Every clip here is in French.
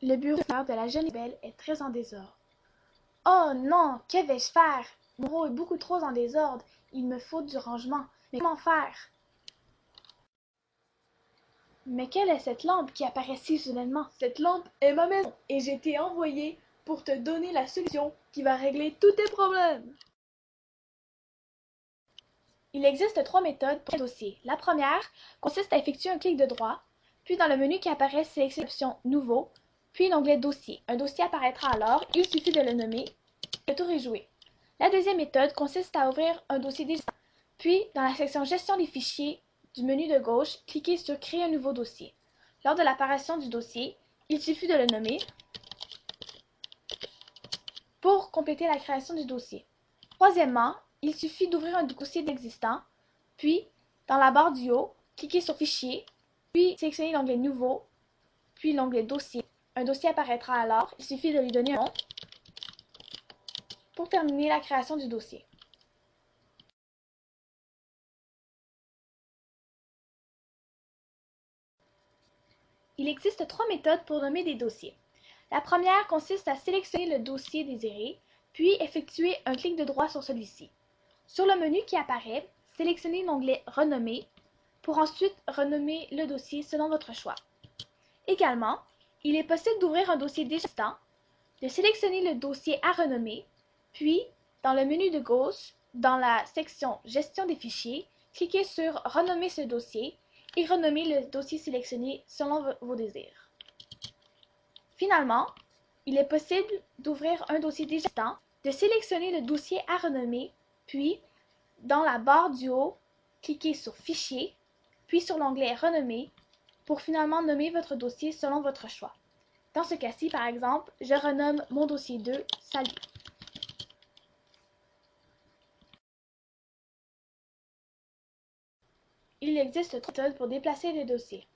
Le bureau de la jeune Isabelle est très en désordre. Oh non, que vais-je faire? Mon bureau est beaucoup trop en désordre. Il me faut du rangement. Mais comment faire? Mais quelle est cette lampe qui apparaît si soudainement? Cette lampe est ma maison et j'ai été envoyée pour te donner la solution qui va régler tous tes problèmes. Il existe 3 méthodes pour un dossier. La première consiste à effectuer un clic de droit, puis dans le menu qui apparaît, sélectionnez l'option Nouveau, puis l'onglet Dossier. Un dossier apparaîtra alors, il suffit de le nommer. Le tour est joué. La deuxième méthode consiste à ouvrir un dossier déjà, puis dans la section Gestion des fichiers du menu de gauche, cliquez sur Créer un nouveau dossier. Lors de l'apparition du dossier, il suffit de le nommer pour compléter la création du dossier. Troisièmement, il suffit d'ouvrir un dossier existant, puis dans la barre du haut, cliquez sur Fichier, puis sélectionnez l'onglet Nouveau, puis l'onglet Dossier. Un dossier apparaîtra alors, il suffit de lui donner un nom pour terminer la création du dossier. Il existe 3 méthodes pour nommer des dossiers. La première consiste à sélectionner le dossier désiré, puis effectuer un clic de droit sur celui-ci. Sur le menu qui apparaît, sélectionnez l'onglet Renommer pour ensuite renommer le dossier selon votre choix. Également, il est possible d'ouvrir un dossier déjà existant, de sélectionner le dossier à renommer, puis, dans le menu de gauche, dans la section Gestion des fichiers, cliquez sur Renommer ce dossier et renommer le dossier sélectionné selon vos désirs. Finalement, il est possible d'ouvrir un dossier déjà existant, de sélectionner le dossier à renommer, puis, dans la barre du haut, cliquez sur Fichier, puis sur l'onglet Renommer, pour finalement nommer votre dossier selon votre choix. Dans ce cas-ci, par exemple, je renomme mon dossier 2 Salut. Il existe 3 méthodes pour déplacer les dossiers.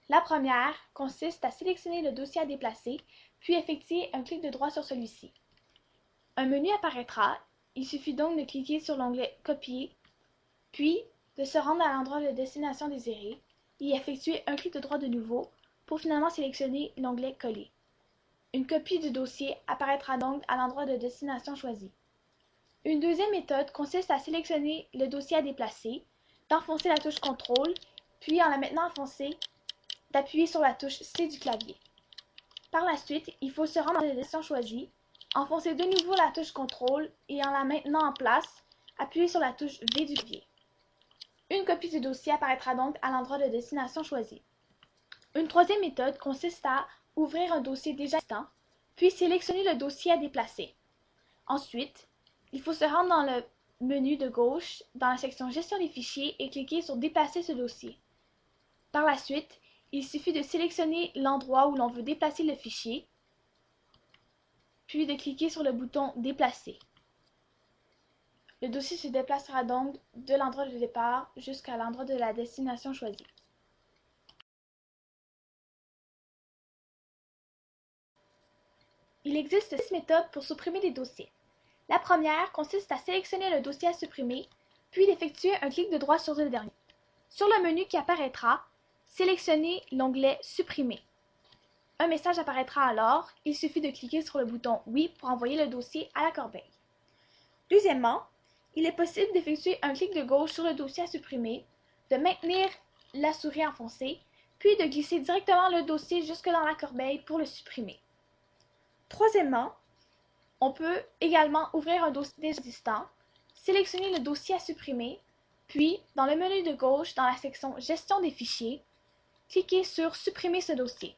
La première consiste à sélectionner le dossier à déplacer, puis effectuer un clic de droit sur celui-ci. Un menu apparaîtra, il suffit donc de cliquer sur l'onglet Copier, puis de se rendre à l'endroit de destination désiré et effectuer un clic de droit de nouveau pour finalement sélectionner l'onglet Coller. Une copie du dossier apparaîtra donc à l'endroit de destination choisi. Une deuxième méthode consiste à sélectionner le dossier à déplacer, d'enfoncer la touche CTRL, puis en la maintenant enfoncée, d'appuyer sur la touche C du clavier. Par la suite, il faut se rendre dans la destination choisie, enfoncer de nouveau la touche CTRL et en la maintenant en place, appuyer sur la touche V du clavier. Une copie du dossier apparaîtra donc à l'endroit de destination choisi. Une troisième méthode consiste à ouvrir un dossier déjà existant, puis sélectionner le dossier à déplacer. Ensuite, il faut se rendre dans le menu de gauche, dans la section Gestion des fichiers et cliquer sur Déplacer ce dossier. Par la suite, il suffit de sélectionner l'endroit où l'on veut déplacer le fichier, puis de cliquer sur le bouton Déplacer. Le dossier se déplacera donc de l'endroit de départ jusqu'à l'endroit de la destination choisie. Il existe 6 méthodes pour supprimer des dossiers. La première consiste à sélectionner le dossier à supprimer, puis d'effectuer un clic de droit sur le dernier. Sur le menu qui apparaîtra, sélectionnez l'onglet Supprimer. Un message apparaîtra alors, il suffit de cliquer sur le bouton Oui pour envoyer le dossier à la corbeille. Deuxièmement, il est possible d'effectuer un clic de gauche sur le dossier à supprimer, de maintenir la souris enfoncée, puis de glisser directement le dossier jusque dans la corbeille pour le supprimer. Troisièmement, on peut également ouvrir un dossier déjà existant, sélectionner le dossier à supprimer, puis dans le menu de gauche, dans la section Gestion des fichiers, cliquez sur Supprimer ce dossier.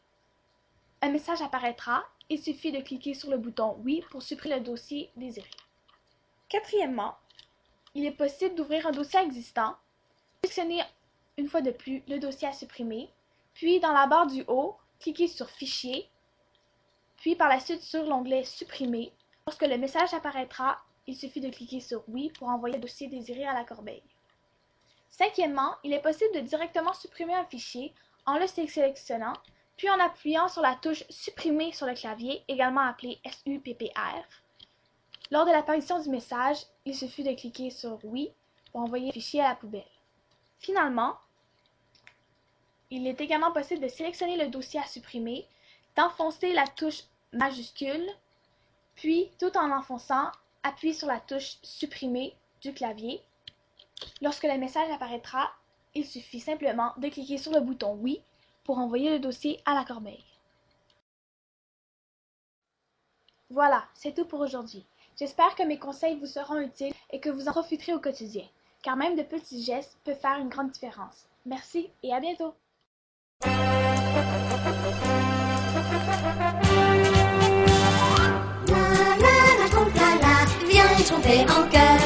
Un message apparaîtra, il suffit de cliquer sur le bouton Oui pour supprimer le dossier désiré. Quatrièmement, il est possible d'ouvrir un dossier existant, sélectionner une fois de plus le dossier à supprimer, puis dans la barre du haut, cliquez sur Fichier, puis par la suite sur l'onglet Supprimer. Lorsque le message apparaîtra, il suffit de cliquer sur Oui pour envoyer le dossier désiré à la corbeille. Cinquièmement, il est possible de directement supprimer un fichier en le sélectionnant, puis en appuyant sur la touche Supprimer sur le clavier, également appelée SUPPR. Lors de l'apparition du message, il suffit de cliquer sur Oui pour envoyer le fichier à la poubelle. Finalement, il est également possible de sélectionner le dossier à supprimer, d'enfoncer la touche majuscule, puis tout en l'enfonçant, appuie sur la touche supprimée du clavier. Lorsque le message apparaîtra, il suffit simplement de cliquer sur le bouton Oui pour envoyer le dossier à la corbeille. Voilà, c'est tout pour aujourd'hui. J'espère que mes conseils vous seront utiles et que vous en profiterez au quotidien, car même de petits gestes peuvent faire une grande différence. Merci et à bientôt! Viens chanter en chœur.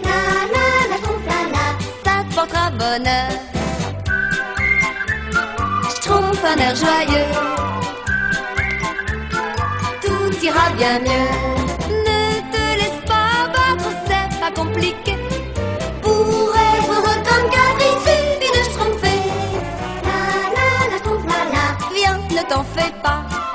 La tonflala, ça te portera bonheur. Schtroumpf, un air joyeux, tout ira bien mieux. Ne te laisse pas battre, c'est pas compliqué. Pour être heureux comme Gad, il suffit de schtroumpfer. La tonflala, viens, ne t'en fais pas.